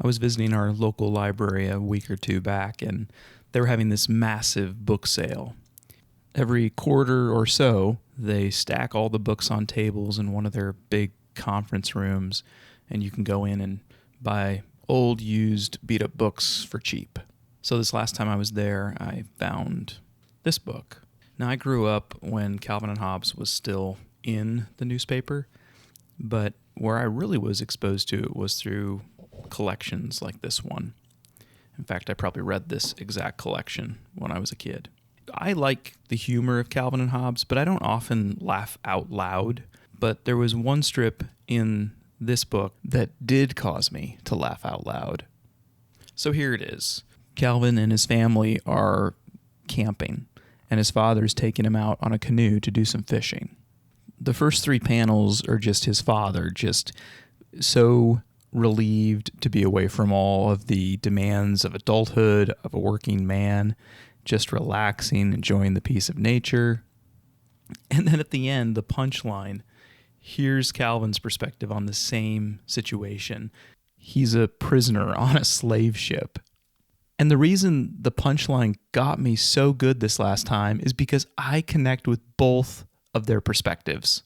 I was visiting our local library a week or two back, and they were having this massive book sale. Every quarter or so, they stack all the books on tables in one of their big conference rooms, and you can go in and buy old, used, beat-up books for cheap. So this last time I was there, I found this book. Now, I grew up when Calvin and Hobbes was still in the newspaper, but where I really was exposed to it was through collections like this one. In fact, I probably read this exact collection when I was a kid. I like the humor of Calvin and Hobbes, but I don't often laugh out loud. But there was one strip in this book that did cause me to laugh out loud. So here it is. Calvin and his family are camping, and his father's taking him out on a canoe to do some fishing. The first 3 panels are just his father, just so relieved to be away from all of the demands of adulthood, of a working man, just relaxing, enjoying the peace of nature. And then at the end, the punchline, here's Calvin's perspective on the same situation. He's a prisoner on a slave ship. And the reason the punchline got me so good this last time is because I connect with both of their perspectives.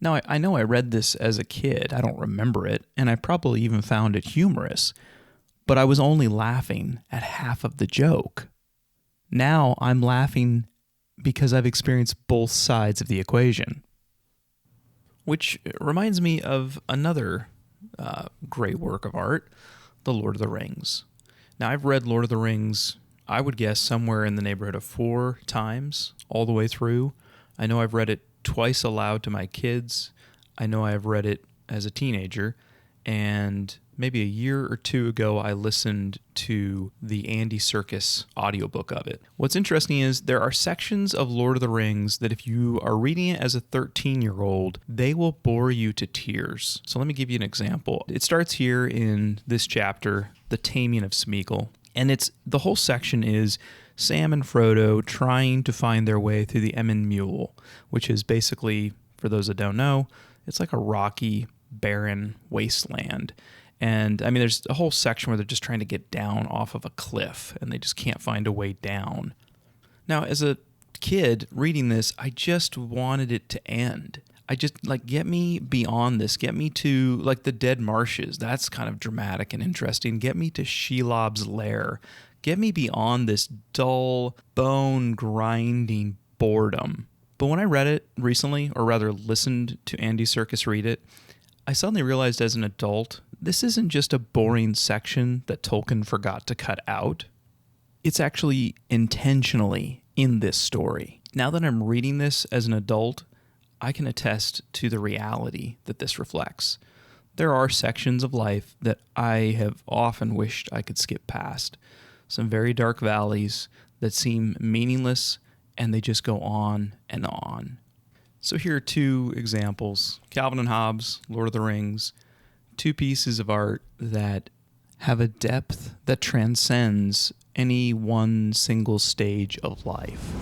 Now, I know I read this as a kid. I don't remember it, and I probably even found it humorous, but I was only laughing at half of the joke. Now I'm laughing because I've experienced both sides of the equation. Which reminds me of another great work of art, The Lord of the Rings. Now, I've read Lord of the Rings, I would guess, somewhere in the neighborhood of 4 times all the way through. I know I've read it twice aloud to my kids. I know I've read it as a teenager. And maybe a year or 2 ago, I listened to the Andy Serkis audiobook of it. What's interesting is there are sections of Lord of the Rings that if you are reading it as a 13-year-old, they will bore you to tears. So let me give you an example. It starts here in this chapter, The Taming of Smeagol. And the whole section is Sam and Frodo trying to find their way through the Emyn Muil, which is basically, for those that don't know, it's like a rocky, barren wasteland. And I mean, there's a whole section where they're just trying to get down off of a cliff and they just can't find a way down. Now, as a kid reading this, I just wanted it to end. I just, get me beyond this. Get me to, the Dead Marshes. That's kind of dramatic and interesting. Get me to Shelob's lair. Get me beyond this dull, bone-grinding boredom. But when I read it recently, or rather listened to Andy Serkis read it, I suddenly realized as an adult, this isn't just a boring section that Tolkien forgot to cut out. It's actually intentionally in this story. Now that I'm reading this as an adult, I can attest to the reality that this reflects. There are sections of life that I have often wished I could skip past. Some very dark valleys that seem meaningless, and they just go on and on. So here are 2 examples. Calvin and Hobbes, Lord of the Rings, 2 pieces of art that have a depth that transcends any one single stage of life.